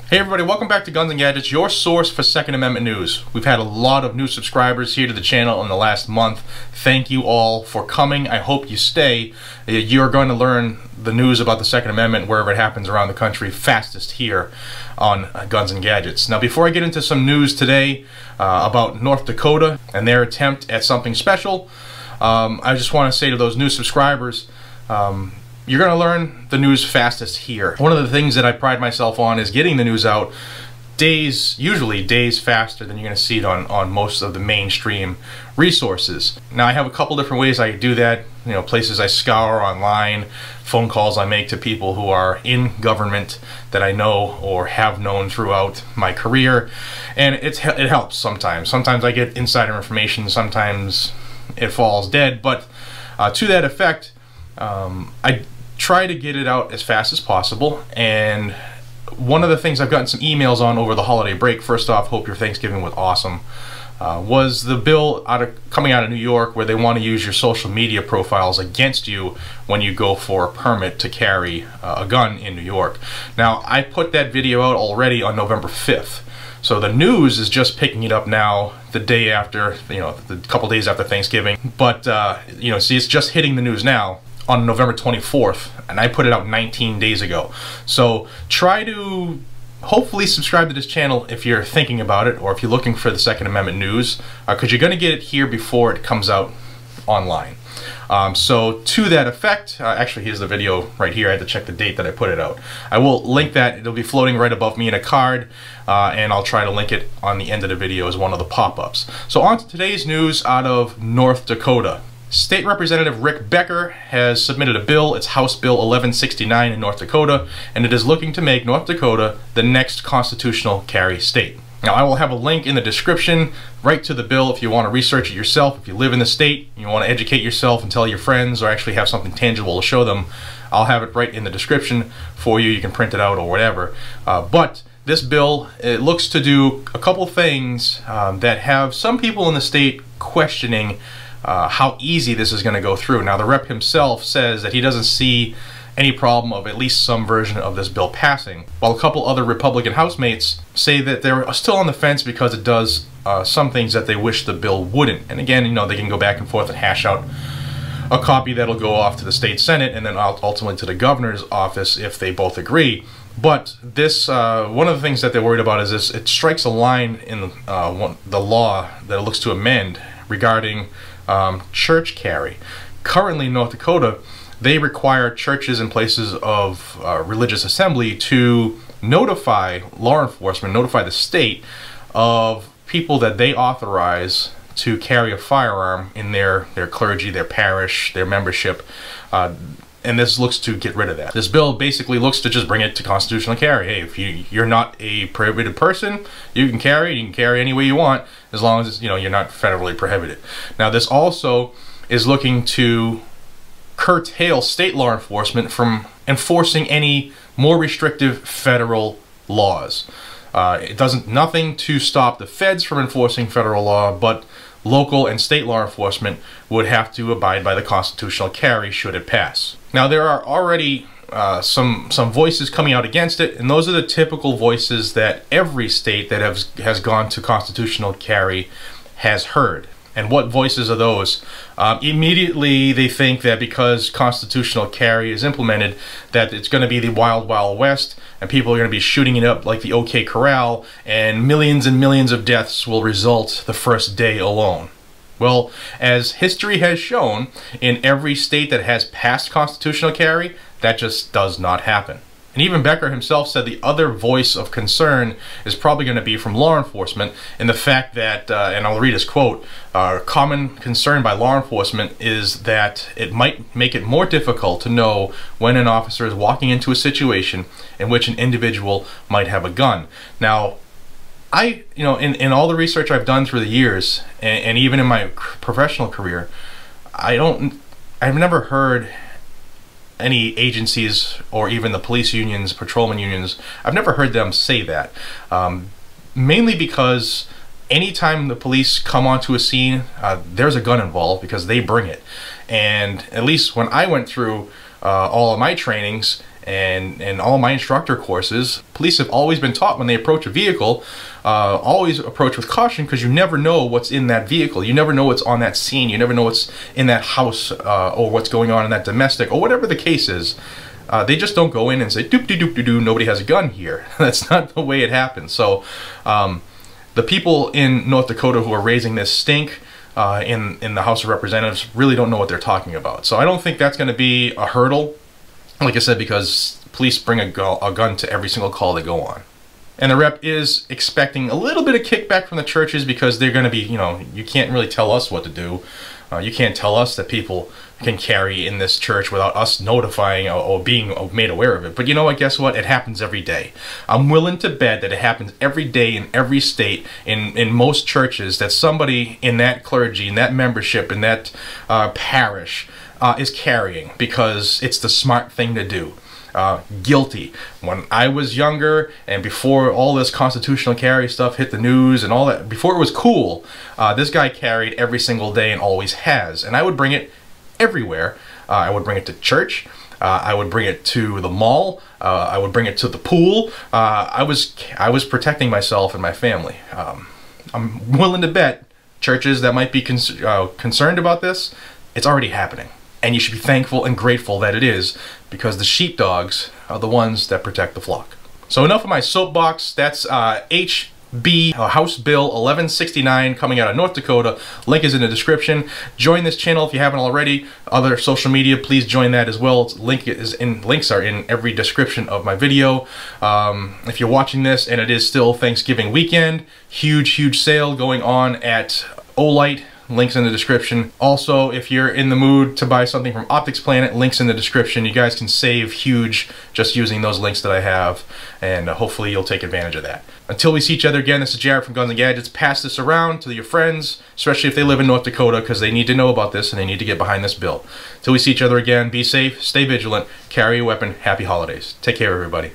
Hey everybody, welcome back to Guns and Gadgets, your source for Second Amendment news. We've had a lot of new subscribers here to the channel in the last month. Thank you all for coming. I hope you stay. You're going to learn the news about the Second Amendment wherever it happens around the country fastest here on Guns and Gadgets. Now before I get into some news today about North Dakota and their attempt at something special, I just want to say to those new subscribers, you're going to learn the news fastest here. One of the things that I pride myself on is getting the news out usually days faster than you're going to see it on most of the mainstream resources. Now I have a couple different ways I do that, places I scour online, phone calls I make to people who are in government that I know or have known throughout my career, and it helps sometimes. Sometimes I get insider information, sometimes it falls dead, but to that effect, I try to get it out as fast as possible. And one of the things I've gotten some emails on over the holiday break, first off, hope your Thanksgiving was awesome, was the bill coming out of New York where they want to use your social media profiles against you when you go for a permit to carry a gun in New York. Now I put that video out already on November 5th. So the news is just picking it up now, the day after, the couple days after Thanksgiving. But, see, it's just hitting the news now on November 24th, and I put it out 19 days ago. So try to hopefully subscribe to this channel if you're thinking about it, or if you're looking for the Second Amendment news, because you're going to get it here before it comes out online. So to that effect, actually here's the video right here. I had to check the date that I put it out. I will link that. It'll be floating right above me in a card, and I'll try to link it on the end of the video as one of the pop-ups. So on to today's news out of North Dakota. State Representative Rick Becker has submitted a bill. It's House Bill 1169 in North Dakota, and it is looking to make North Dakota the next constitutional carry state. Now I will have a link in the description right to the bill if you want to research it yourself. If you live in the state, you want to educate yourself and tell your friends, or actually have something tangible to show them, I'll have it right in the description for you. You can print it out or whatever. But this bill, it looks to do a couple things that have some people in the state questioning how easy this is going to go through. Now the rep himself says that he doesn't see any problem of at least some version of this bill passing, while a couple other Republican housemates say that they're still on the fence because it does some things that they wish the bill wouldn't. And again, they can go back and forth and hash out a copy that'll go off to the state Senate and then ultimately to the governor's office if they both agree. But this, one of the things that they're worried about is this: it strikes a line in the law that it looks to amend regarding church carry. Currently in North Dakota, they require churches and places of religious assembly to notify law enforcement, notify the state of people that they authorize to carry a firearm in their clergy, their parish, their membership. And this looks to get rid of that. This bill basically looks to just bring it to constitutional carry. Hey, if you're not a prohibited person, you can carry any way you want, as long as you're not federally prohibited. Now this also is looking to curtail state law enforcement from enforcing any more restrictive federal laws. It does nothing to stop the feds from enforcing federal law, but local and state law enforcement would have to abide by the constitutional carry should it pass. Now there are already some voices coming out against it, and those are the typical voices that every state that has gone to constitutional carry has heard. And what voices are those? Immediately they think that because constitutional carry is implemented, that it's going to be the wild, wild west, and people are going to be shooting it up like the OK Corral, and millions of deaths will result the first day alone. Well, as history has shown, in every state that has passed constitutional carry, that just does not happen. And even Becker himself said the other voice of concern is probably going to be from law enforcement, in the fact that, and I'll read his quote, common concern by law enforcement is that it might make it more difficult to know when an officer is walking into a situation in which an individual might have a gun. Now, in all the research I've done through the years, and even in my professional career, I've never heard any agencies, or even the police unions, patrolman unions, I've never heard them say that. Mainly because anytime the police come onto a scene, there's a gun involved because they bring it. And at least when I went through all of my trainings, and all my instructor courses, police have always been taught when they approach a vehicle, always approach with caution, because you never know what's in that vehicle. You never know what's on that scene. You never know what's in that house, or what's going on in that domestic, or whatever the case is. They just don't go in and say, doop-de-doop-de-doo, nobody has a gun here. That's not the way it happens. So the people in North Dakota who are raising this stink in the House of Representatives really don't know what they're talking about. So I don't think that's going to be a hurdle, like I said, because police bring a gun to every single call they go on. And the rep is expecting a little bit of kickback from the churches, because they're going to be, you know, you can't really tell us what to do. You can't tell us that people can carry in this church without us notifying or being made aware of it. But you know what? Guess what? It happens every day. I'm willing to bet that it happens every day in every state, in most churches, that somebody in that clergy, in that membership, in that parish is carrying, because it's the smart thing to do. Guilty. When I was younger, and before all this constitutional carry stuff hit the news and all that, before it was cool, this guy carried every single day and always has. And I would bring it everywhere. I would bring it to church. I would bring it to the mall. I would bring it to the pool. I was protecting myself and my family. I'm willing to bet churches that might be concerned about this, it's already happening. And you should be thankful and grateful that it is, because the sheepdogs are the ones that protect the flock. So enough of my soapbox. That's HB, House Bill 1169, coming out of North Dakota. Link is in the description. Join this channel if you haven't already. Other social media, please join that as well. Links are in every description of my video. If you're watching this and it is still Thanksgiving weekend, huge sale going on at Olight. Links in the description. Also, if you're in the mood to buy something from Optics Planet, links in the description. You guys can save huge just using those links that I have, and hopefully you'll take advantage of that. Until we see each other again, this is Jared from Guns and Gadgets. Pass this around to your friends, especially if they live in North Dakota, because they need to know about this and they need to get behind this bill. Until we see each other again, be safe, stay vigilant, carry a weapon, happy holidays. Take care, everybody.